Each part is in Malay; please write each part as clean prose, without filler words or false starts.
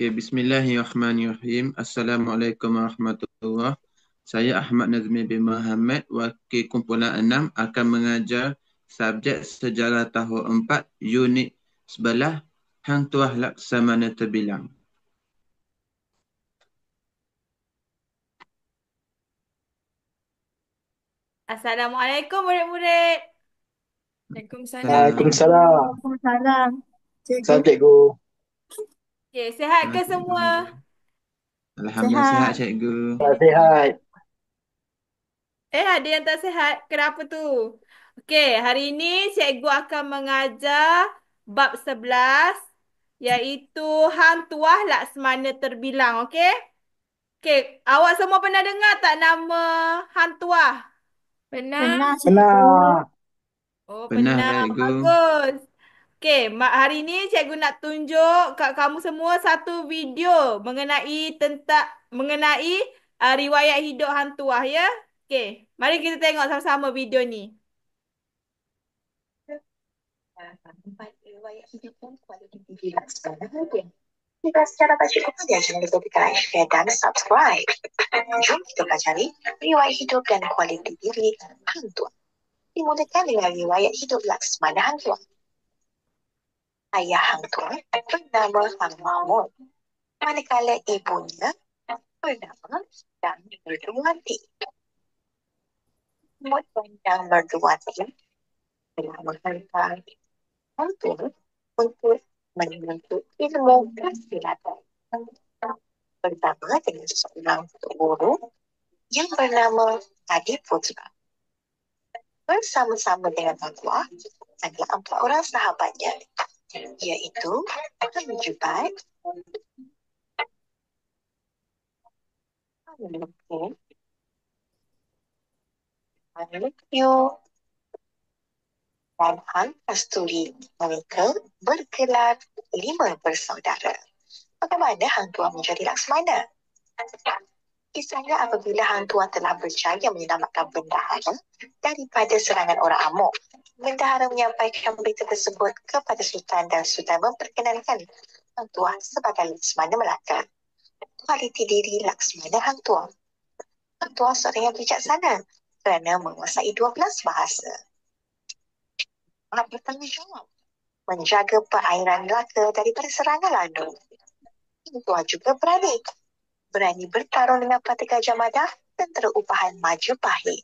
Okey, bismillahirrahmanirrahim. Assalamualaikum warahmatullahi. Saya Ahmad Nazmi bin Muhammad, Wakil Kumpulan 6 akan mengajar subjek Sejarah Tahun 4, Unit 11, Hang Tuah Laksamana Terbilang. Assalamualaikum murid-murid. Waalaikumsalam. Salam. Waalaikumsalam. Waalaikumsalam, cikgu. Salam cikgu. Okey, sihat ke Salam, cikgu. semua? Alhamdulillah sihat, Sehat. cikgu. Sihat. Ada yang tak sihat. Kenapa tu? Okey, hari ini cikgu akan mengajar bab 11 iaitu Hang Tuah Laksmana Terbilang. Okey? Okey, awak semua pernah dengar tak nama Hang Tuah? Pernah? Benar, cikgu. Benar. Oh, Pernah, pernah. cikgu. Bagus. Okey, hari ini cikgu nak tunjuk kat kamu semua satu video mengenai riwayat hidup Hang Tuah ya. Okey, mari kita tengok sama-sama video ni. Empat riwayat hidup dan kualiti diri Laksmana Hadian. Jika secara baca kepada jangan lupa tekan like, share dan subscribe. Jom kita pelajari riwayat hidup dan kualiti diri Hang Tuah. Dimulakan dengan riwayat hidup Laksmana Hang Tuah. Ayah Hang Tuah bernama Hang Mahmud, manakala ibunya bernama Dang Merduwati. Mahmud dan Dang Merduwati telah menghantar Hang Tuah untuk menuntut ilmu kesilatan bersama dengan seorang guru yang bernama Adi Putra. Bersama-sama dengan Hang Tuah adalah 4 orang sahabatnya, iaitu Hang Jubat, Hang Lukir, Hang Lukyu, dan Hang Kasturi. Mereka bergelar 5 bersaudara. Bagaimana Hang Tuah menjadi Laksmana? Kisahnya apabila Hang Tuah telah berjaya menyelamatkan bendahara daripada serangan orang Amuk. Bendahara menyampaikan berita tersebut kepada Sultan dan Sultan memperkenalkan Hang Tuah sebagai Laksmana Melaka. Kualiti diri Laksmana Hang Tuah. Hang Tuah seorang yang bijaksana kerana menguasai 12 bahasa. Sangat bertanggungjawab menjaga perairan Melaka daripada serangan Landung. Hang Tuah juga berani bertarung dengan Patih Gajah Mada, tentera upahan Majapahit.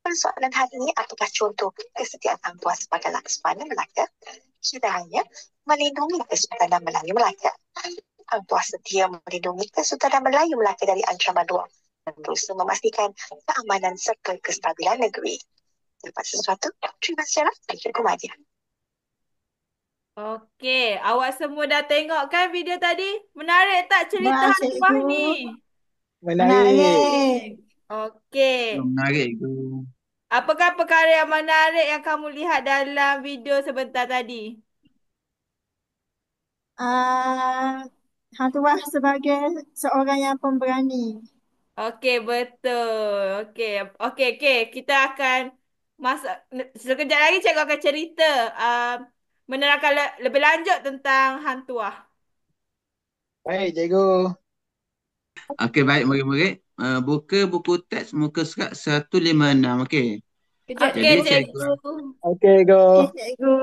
Persoalan hari ini, apakah contoh kesetiaan Hang Tuah sebagai Laksmana Melaka? Kiranya melindungi Kesultanan Melayu Melaka. Hang Tuah setia melindungi Kesultanan Melayu Melaka dari ancaman luar dan berusaha memastikan keamanan serta kestabilan negeri. Dapat sesuatu? Terima kasih Cikgu Madia. Okey, awak semua dah tengok kan video tadi? Menarik tak cerita Baik, Hang Tuah cikgu. ni? Menarik. Okey. Menarik, cikgu. Apakah perkara yang menarik yang kamu lihat dalam video sebentar tadi? Hang Tuah sebagai seorang yang pemberani. Okey, betul. Okey. Kita akan masuk sekejap lagi cikgu akan cerita menerangkan lebih lanjut tentang Hang Tuah. Baik cikgu. Okey, baik murid-murid. Buka buku teks muka surat 156. Okey. Okey, Jadi cikgu cikgu. Okey cikgu. Okey, cikgu.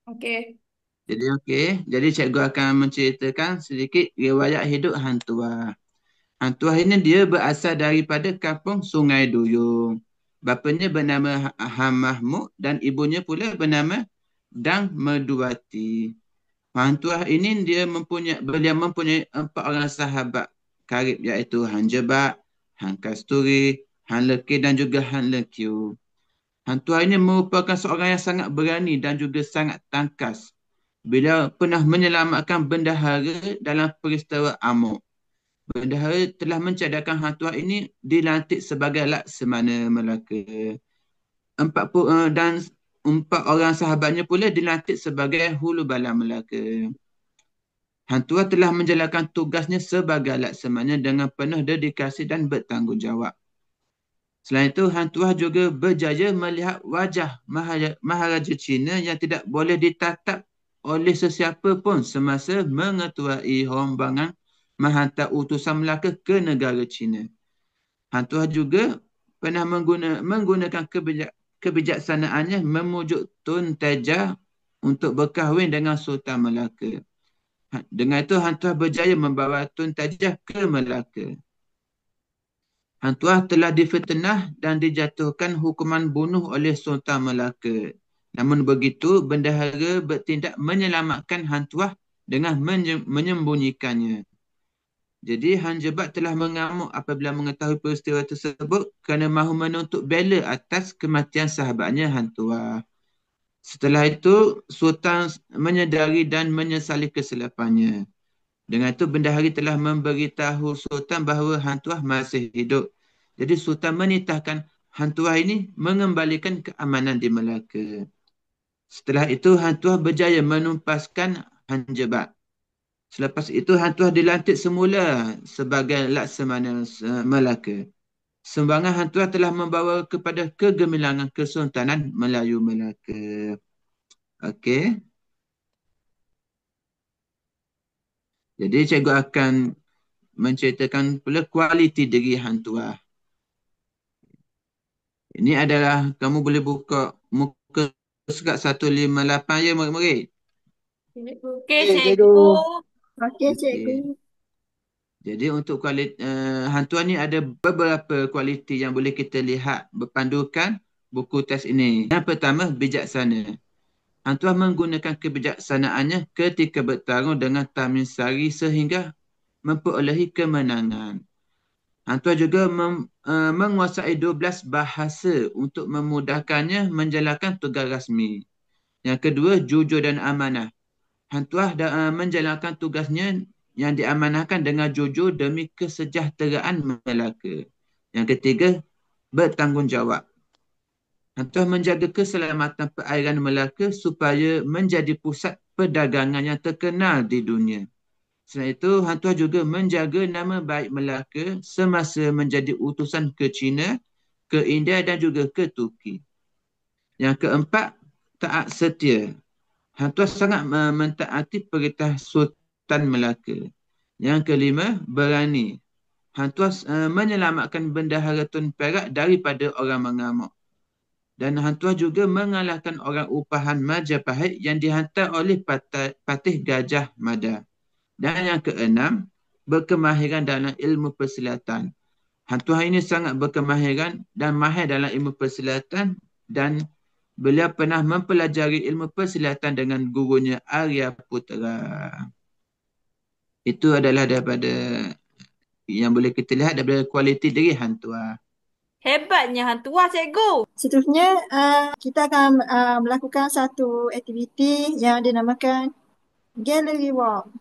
Okey. Jadi cikgu akan menceritakan sedikit riwayat hidup Hang Tuah. Hang Tuah ini dia berasal daripada kampung Sungai Duyung. Bapanya bernama Hang Mahmud dan ibunya pula bernama Dang Merduwati. Hang Tuah ini beliau mempunyai 4 orang sahabat karib, iaitu Hang Jebat, Hang Kasturi, Hang Lekir dan juga Hang Lekyu. Hang Tuah ini merupakan seorang yang sangat berani dan juga sangat tangkas. Beliau pernah menyelamatkan bendahara dalam peristiwa Amuk. Bendahara telah mencadangkan Hang Tuah ini dilantik sebagai Laksamana Melaka. Dan 4 orang sahabatnya pula dilantik sebagai Hulu Bala Melaka. Hang Tuah telah menjalankan tugasnya sebagai Laksamana dengan penuh dedikasi dan bertanggungjawab. Selain itu, Hang Tuah juga berjaya melihat wajah Maharaja Cina yang tidak boleh ditatap oleh sesiapa pun semasa mengetuai rombangan menghantar utusan Melaka ke negara China. Hang Tuah juga pernah menggunakan kebijaksanaannya memujuk Tun Teja untuk berkahwin dengan Sultan Melaka. Dengan itu Hang Tuah berjaya membawa Tun Teja ke Melaka. Hang Tuah telah difitnah dan dijatuhkan hukuman bunuh oleh Sultan Melaka. Namun begitu, bendahara bertindak menyelamatkan Hang Tuah dengan menyembunyikannya. Jadi Han Jebat telah mengamuk apabila mengetahui peristiwa tersebut kerana mahu menuntut bela atas kematian sahabatnya Han Tuah. Setelah itu, Sultan menyedari dan menyesali kesilapannya. Dengan itu, bendahari telah memberitahu Sultan bahawa Han Tuah masih hidup. Jadi Sultan menitahkan Han Tuah ini mengembalikan keamanan di Melaka. Setelah itu, Han Tuah berjaya menumpaskan Han Jebat. Selepas itu, Hang Tuah dilantik semula sebagai Laksamana Melaka. Sumbangan Hang Tuah telah membawa kepada kegemilangan Kesultanan Melayu Melaka. Okey. Jadi cikgu akan menceritakan pula kualiti diri Hang Tuah. Ini adalah, kamu boleh buka muka surat 158 ya murid-murid. Okey, Cikgu. cikgu. Okey, cikgu. Jadi untuk Hang Tuah ni ada beberapa kualiti yang boleh kita lihat berpandukan buku teks ini. Yang pertama, bijaksana. Hang Tuah menggunakan kebijaksanaannya ketika bertarung dengan Tamin Sari sehingga memperolehi kemenangan. Hang Tuah juga menguasai 12 bahasa untuk memudahkannya menjalankan tugas rasmi. Yang kedua, jujur dan amanah. Hang Tuah menjalankan tugasnya yang diamanahkan dengan jujur demi kesejahteraan Melaka. Yang ketiga, bertanggungjawab. Hang Tuah menjaga keselamatan perairan Melaka supaya menjadi pusat perdagangan yang terkenal di dunia. Selain itu, Hang Tuah juga menjaga nama baik Melaka semasa menjadi utusan ke China, ke India dan juga ke Turki. Yang keempat, taat setia. Hang Tuah sangat mentaati perintah Sultan Melaka. Yang kelima, berani. Hang Tuah menyelamatkan bendahara Tun Perak daripada orang mengamuk. Dan Hang Tuah juga mengalahkan orang upahan Majapahit yang dihantar oleh Patih Gajah Mada. Dan yang keenam, berkemahiran dalam ilmu persilatan. Hang Tuah ini sangat berkemahiran dan mahir dalam ilmu persilatan dan beliau pernah mempelajari ilmu persilatan dengan gurunya Arya Putra. Itu adalah daripada yang boleh kita lihat daripada kualiti diri Hang Tuah. Hebatnya Hang Tuah, cikgu. Seterusnya, kita akan melakukan satu aktiviti yang dinamakan Gallery Walk.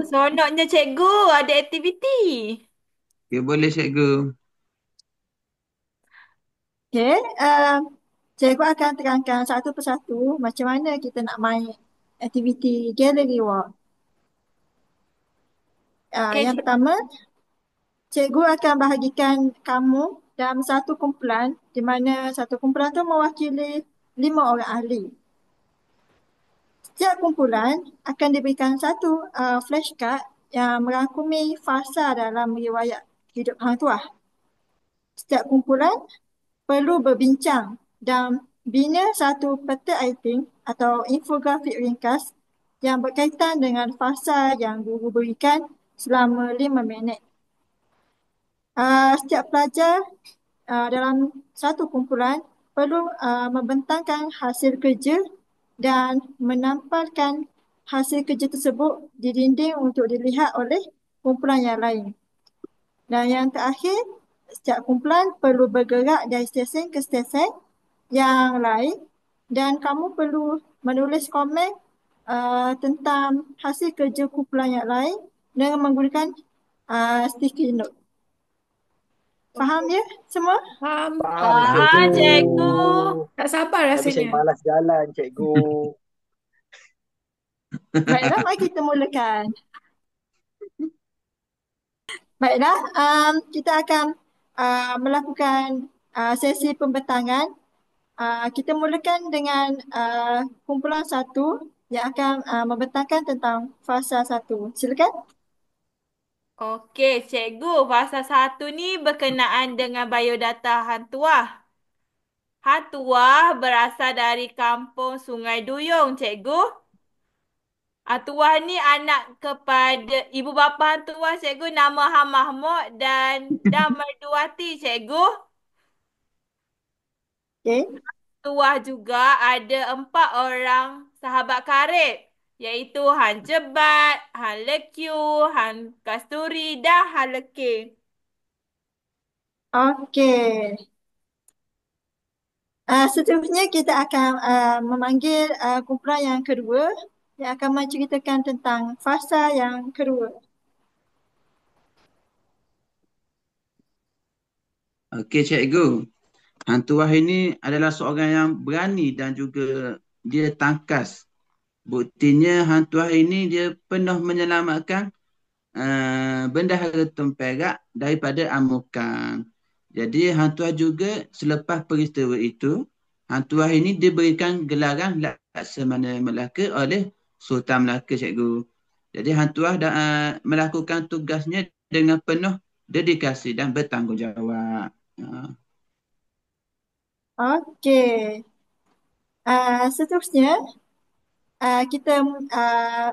Seronoknya cikgu ada aktiviti. Okay, boleh cikgu. Okey, cikgu akan terangkan satu persatu macam mana kita nak main aktiviti Gallery Walk. Okey, Yang pertama, cikgu akan bahagikan kamu dalam satu kumpulan di mana satu kumpulan tu mewakili 5 orang ahli. Setiap kumpulan akan diberikan satu flashcard yang merangkumi fasa dalam riwayat hidup Hang Tuah. Setiap kumpulan perlu berbincang dan bina satu peta item atau infografik ringkas yang berkaitan dengan fasa yang guru berikan selama 5 minit. Setiap pelajar dalam satu kumpulan perlu membentangkan hasil kerja dan menampalkan hasil kerja tersebut di dinding untuk dilihat oleh kumpulan yang lain. Dan yang terakhir, setiap kumpulan perlu bergerak dari stesen ke stesen yang lain dan kamu perlu menulis komen tentang hasil kerja kumpulan yang lain dengan menggunakan sticky note. Faham ya semua? Faham. Faham, cikgu. Tak sabar Tapi saya rasanya. malas jalan, cikgu. Baiklah, mari kita mulakan. Baiklah, kita akan melakukan sesi pembentangan. Kita mulakan dengan kumpulan 1 yang akan membentangkan tentang fasa 1. Silakan. Okey, cikgu. Fasa 1 ni berkenaan dengan biodata Hang Tuah. Hang Tuah berasal dari kampung Sungai Duyung, cikgu. Hang Tuah ni anak kepada ibu bapa Hang Tuah, cikgu, nama Hang Mahmud dan Merduati, cikgu. Okey. Tuah juga ada 4 orang sahabat karib, iaitu Han Jebat, Han Lekyu, Han Kasturi dan Han Lekir. Okey. Seterusnya kita akan memanggil kumpulan yang kedua yang akan menceritakan tentang fasa yang kedua. Okey, cikgu. Hang Tuah ini adalah seorang yang berani dan juga dia tangkas. Buktinya Hang Tuah ini dia pernah menyelamatkan bendahara Temperak daripada amukan. Jadi Hang Tuah juga selepas peristiwa itu, Hang Tuah ini diberikan gelaran Laksamana Melaka oleh Sultan Melaka, cikgu. Jadi Hang Tuah melakukan tugasnya dengan penuh dedikasi dan bertanggungjawab. Okey. Seterusnya kita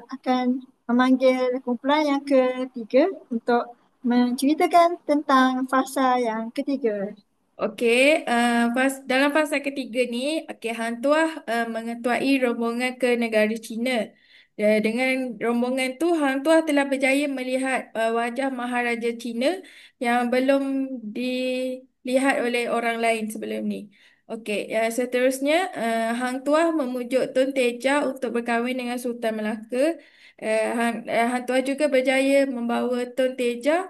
akan memanggil kumpulan yang ketiga untuk menceritakan tentang fasa yang ketiga. Okey, dalam fasa ketiga ni, Hang Tuah mengetuai rombongan ke negara China. Dengan rombongan tu, Hang Tuah telah berjaya melihat wajah Maharaja China yang belum dilihat oleh orang lain sebelum ni. Okey, seterusnya Hang Tuah memujuk Tun Teja untuk berkahwin dengan Sultan Melaka. Hang Tuah juga berjaya membawa Tun Teja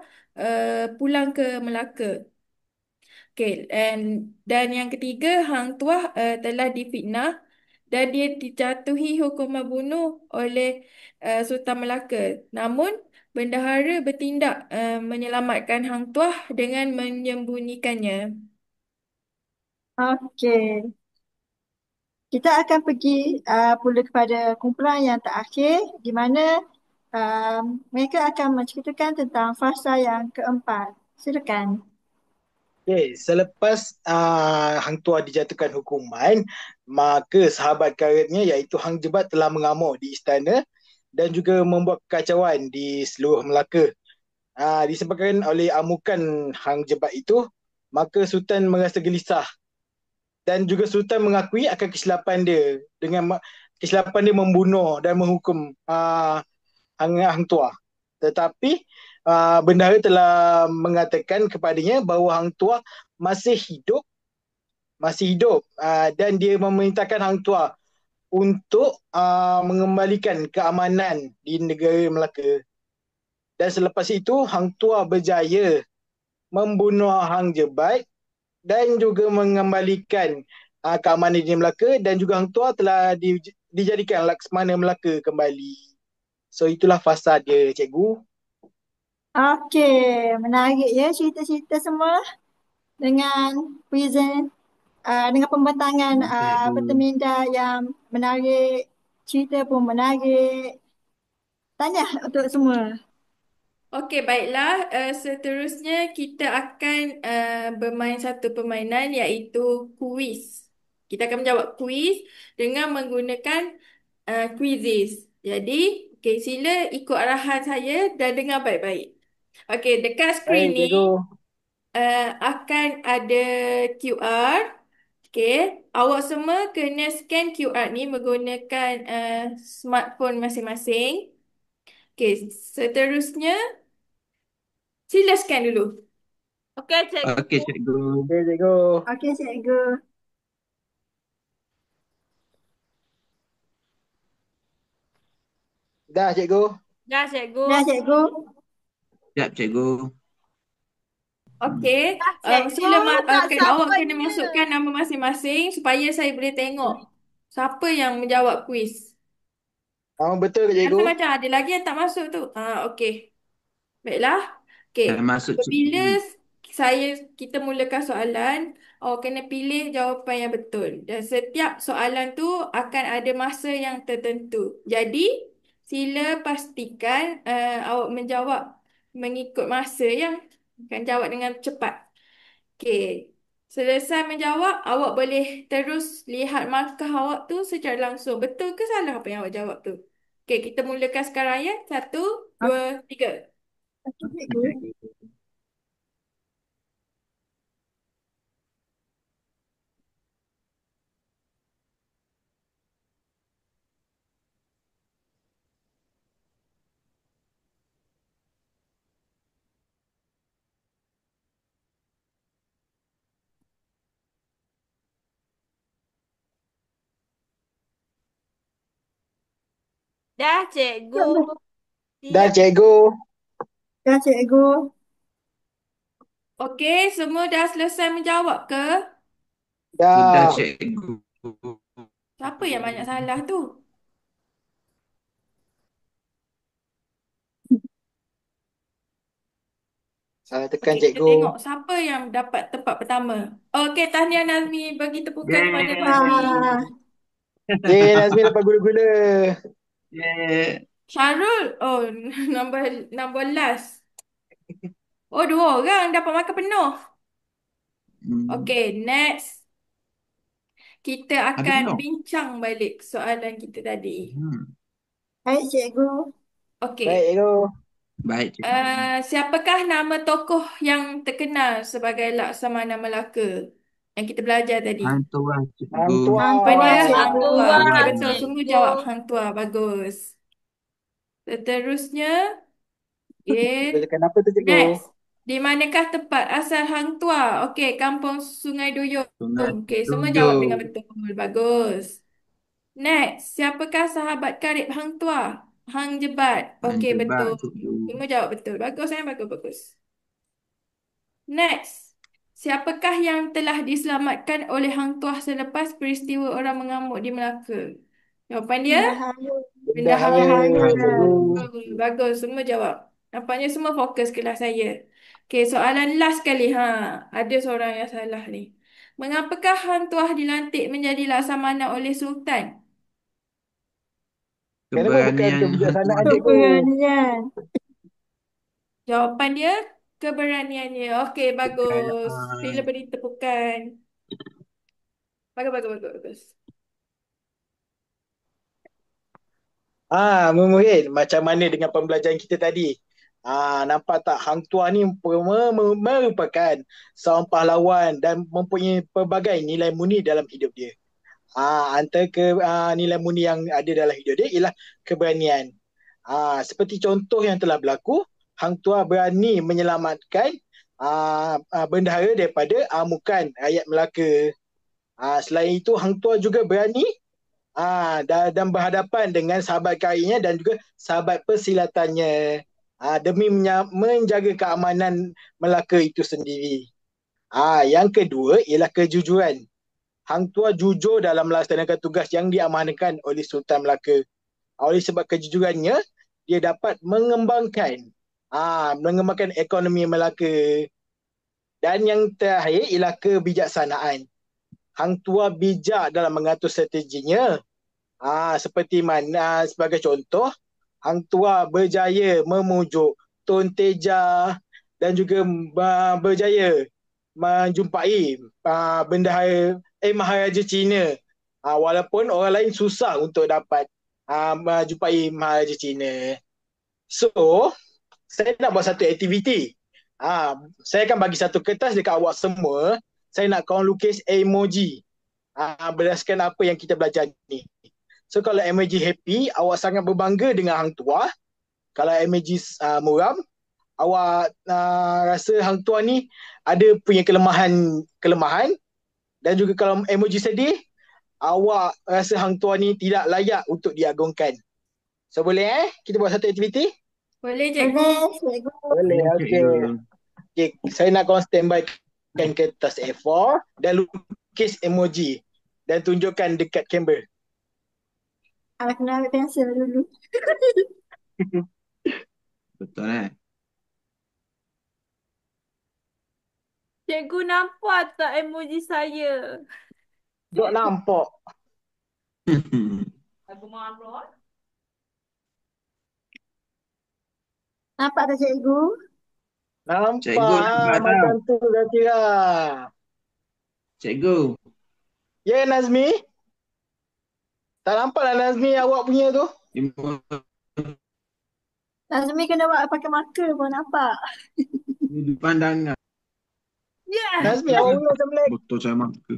pulang ke Melaka. Okey, dan yang ketiga, Hang Tuah telah difitnah dan dia dijatuhi hukuman bunuh oleh Sultan Melaka. Namun, bendahara bertindak menyelamatkan Hang Tuah dengan menyembunyikannya. Okey. Kita akan pergi pula kepada kumpulan yang terakhir di mana mereka akan menceritakan tentang fasa yang keempat. Silakan. Okay, selepas Hang Tuah dijatuhkan hukuman, maka sahabat karibnya iaitu Hang Jebat telah mengamuk di istana dan juga membuat kekacauan di seluruh Melaka. Disebabkan oleh amukan Hang Jebat itu, maka Sultan merasa gelisah dan juga Sultan mengakui akan kesilapan dia kesilapan dia membunuh dan menghukum Hang Tuah. Tetapi bendahara telah mengatakan kepadanya bahawa Hang Tuah masih hidup dan dia memerintahkan Hang Tuah untuk mengembalikan keamanan di negara Melaka. Dan selepas itu Hang Tuah berjaya membunuh Hang Jebat dan juga mengembalikan keamanan di Melaka, dan juga Hang Tuah telah dijadikan Laksmana Melaka kembali. So itulah fasa dia, cikgu. Okey, menarik ya cerita-cerita semua dengan dengan pembentangan Cikgu. berteminda yang menarik, cerita pun menarik. Tahniah untuk semua. Okey, baiklah. Seterusnya kita akan bermain satu permainan iaitu kuis. Kita akan menjawab kuis dengan menggunakan quizzes. Jadi, okey, sila ikut arahan saya dan dengar baik-baik. Okey, dekat skrin Baik, ni cikgu. akan ada QR. Okey, awak semua kena scan QR ni menggunakan smartphone masing-masing. Okey, seterusnya sila scan dulu. Okey, cikgu. Okey, cikgu. Okay, cikgu. Okey, cikgu. Dah, cikgu. Dah, cikgu. Dah, cikgu. Siap, cikgu. Okey, Dah, cikgu. Tak awak kena sabarnya. masukkan nama masing-masing supaya saya boleh tengok siapa yang menjawab kuis. Betul ke, cikgu? Macam-macam ada lagi yang tak masuk tu. Okey. Baiklah. Okey. Dah masuk, Apabila cikgu. kita mulakan soalan, awak kena pilih jawapan yang betul. Dan setiap soalan tu akan ada masa yang tertentu. Jadi, sila pastikan awak menjawab mengikut masa ya. Kan jawab dengan cepat. Okey. Selesai menjawab, awak boleh terus lihat markah awak tu secara langsung. Betul ke salah apa yang awak jawab tu? Okey, kita mulakan sekarang ya. 1, 2, 3. Okey, cikgu. Dah cikgu. Dah Siap. cikgu. Dah, cikgu. Okey, semua dah selesai menjawab ke? Sudah Dah. cikgu. Siapa yang banyak salah tu? Salah tekan Okey, kita cikgu. tengok siapa yang dapat tempat pertama. Okey, tahniah Nazmi. Bagi tepukan kepada Nazmi. Wah, Yeay, Nazmi dapat gula-gula. Yeah. Syarul, oh, nombor last. Oh, 2 orang dapat markah penuh. Okey, next. Kita Ada akan penuh. bincang balik soalan kita tadi. baik, cikgu. Okey. Baik, cikgu. Baik cikgu. Siapakah nama tokoh yang terkenal sebagai Laksamana Melaka yang kita belajar tadi? Hang Tuah cikgu. Hang Tuah. Apa Hang dia? Tuah, Hang cikgu. Tuah. Hang Okey, Tuah, betul. Semua cikgu. jawab Hang Tuah. Bagus. Seterusnya, Kita okay. tekan apa tu cikgu? Next. Di manakah tempat asal Hang Tuah? Okey, Kampung Sungai Duyung. Sungai Okey, semua jawab dengan Duyung. betul. Bagus. Next, siapakah sahabat karib Hang Tuah? Hang Jebat. Hang Okey, Jebat betul. cikgu. Semua jawab betul. Bagus, bagus, bagus. Next, siapakah yang telah diselamatkan oleh Hang Tuah selepas peristiwa orang mengamuk di Melaka? Jawapan dia? Bendahara. Bendahara. Bendahara, cikgu. Bagus, semua jawab. Nampaknya semua fokus kelas saya. Okey, soalan last kali. Ada seorang yang salah ni. Mengapakah Hang Tuah dilantik menjadi laksamana oleh Sultan? Kenapa bukan Keberanian Hang kebijaksanaan Tuah. cikgu? Keberanian. Jawapan dia keberaniannya. Okey, bagus. Sila Kekayaan. beri tepukan. Bagus, bagus, bagus, bagus. Mungkin macam mana dengan pembelajaran kita tadi? Nampak tak Hang Tuah ni merupakan seorang pahlawan dan mempunyai pelbagai nilai murni dalam hidup dia. Antara nilai murni yang ada dalam hidup dia ialah keberanian. Seperti contoh yang telah berlaku, Hang Tuah berani menyelamatkan bendahara daripada amukan rakyat Melaka. Selain itu, Hang Tuah juga berani dan berhadapan dengan sahabat karibnya dan juga sahabat persilatannya demi menjaga keamanan Melaka itu sendiri. Yang kedua ialah kejujuran. Hang Tuah jujur dalam melaksanakan tugas yang diamanahkan oleh Sultan Melaka. Oleh sebab kejujurannya, dia dapat mengembangkan ekonomi Melaka. Dan yang terakhir ialah kebijaksanaan. Hang Tuah bijak dalam mengatur strateginya. Seperti mana sebagai contoh, Hang Tuah berjaya memujuk Tun Teja dan juga berjaya menjumpai Maharaja Cina. Walaupun orang lain susah untuk dapat menjumpai Maharaja Cina. So, saya nak buat satu aktiviti. Saya akan bagi satu kertas dekat awak semua. Saya nak korang lukis emoji berdasarkan apa yang kita belajar ni. So kalau emoji happy, awak sangat berbangga dengan Hang Tuah. Kalau emoji muram, awak rasa Hang Tuah ni ada punya kelemahan. Dan juga kalau emoji sedih, awak rasa Hang Tuah ni tidak layak untuk diagungkan. So boleh kita buat satu aktiviti? Boleh, cikgu. Boleh, cikgu. Boleh, okey. Okay, saya nak korang standby kan kertas A4 dan lukis emoji dan tunjukkan dekat kamera. Kena ambil pensel dulu. Betul. Cikgu nampak tak emoji saya? Dok nampak. Aku marah. Nampak tak cikgu? Nampak Cikgu nampak tak? macam tu Zakira. Cikgu. Ya Nazmi? Tak nampak lah Nazmi awak punya tu. Nazmi kena buat pakai marker pun nampak. Di pandangan. Yeah. Nazmi awak punya macam lag. Betul saya makan.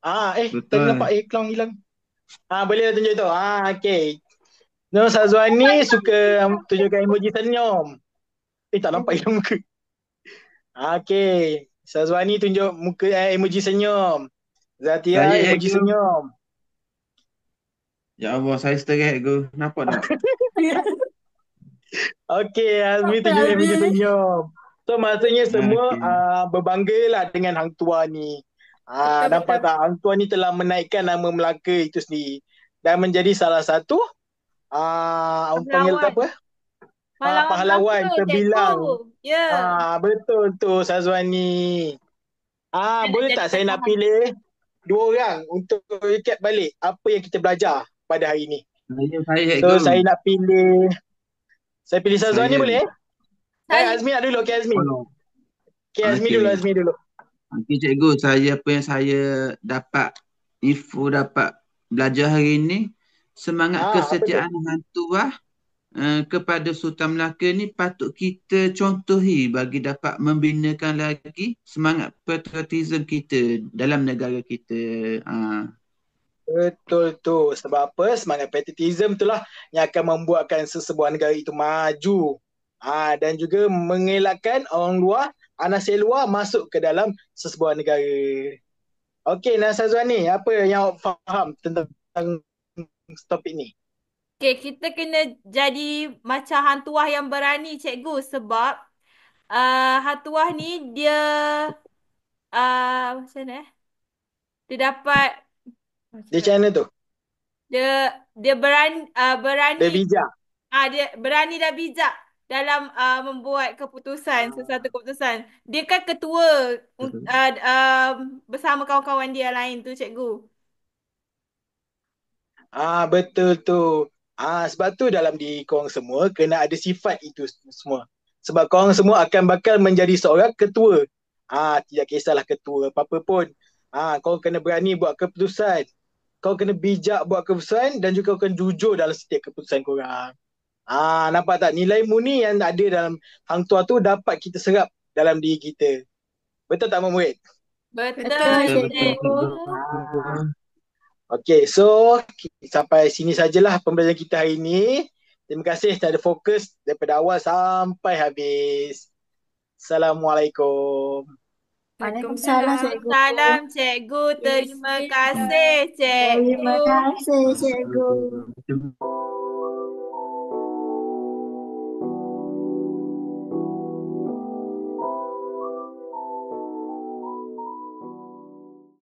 Tadi Betul. nampak iklan hilang. Boleh lah tunjuk tu. Okay. No, Sazwani suka tunjukkan emoji senyum. Tak nampak hilang muka. Okay. Sazwani tunjuk muka emoji senyum. Zatia Saya, emoji cikgu. senyum. Ya Allah, saya stres cikgu. Nampak tak? Okay, Azmi Nampak, tunjuk emoji Azmi. senyum. So maksudnya semua Okey. berbangga lah dengan Hang Tuah ni. Betul, Nampak betul. tak? Hang Tuah ni telah menaikkan nama Melaka itu sendiri. Dan menjadi salah satu orang panggil tu apa? Pahlawan Melaka, terbilang. cikgu. Ya. Betul tu Sazwani. Boleh tak saya nak pilih 2 orang untuk recap balik apa yang kita belajar pada hari ni. Saya So cikgu. saya nak pilih Sazwani Saya. boleh? Saya. Azmi nak dulu. Okay Azmi. Oh, Okay Azmi okey. dulu. Okey cikgu, apa yang saya dapat dapat belajar hari ini, semangat Apa tu? kesetiaan Hang Tuah kepada Sultan Melaka ni patut kita contohi bagi dapat membinakan lagi semangat patriotism kita dalam negara kita. Betul tu. Sebab apa? Semangat patriotism itulah yang akan membuatkan sesebuah negara itu maju. Dan juga mengelakkan orang luar, anasir luar masuk ke dalam sesebuah negara. Okey, Nasazwani, apa yang awak faham tentang topik ni? Okay, kita kena jadi macam Hang Tuah yang berani, cikgu. Sebab Hang Tuah ni dia macam mana? Dia dapat Dia macam mana tu? dia berani Dia berani bijak. dia berani dan bijak dalam membuat keputusan, sesuatu keputusan. Dia kan ketua bersama kawan-kawan dia lain tu, cikgu. Betul tu. Sebab tu dalam diri korang semua kena ada sifat itu semua. Sebab korang semua akan bakal menjadi seorang ketua. Tidak kisahlah ketua apa-apa pun. Kau kena berani buat keputusan. Kau kena bijak buat keputusan dan juga kau kena jujur dalam setiap keputusan korang. Nampak tak? Nilai murni yang ada dalam Hang Tuah tu dapat kita serap dalam diri kita. Betul tak murid? Betul, Betul, cikgu. Okay, so sampai sini sajalah pembelajaran kita hari ini. Terima kasih secara fokus daripada awal sampai habis. Assalamualaikum. Waalaikumsalam, cikgu. Salam, cikgu. Terima kasih, cikgu. Terima kasih, cikgu. Terima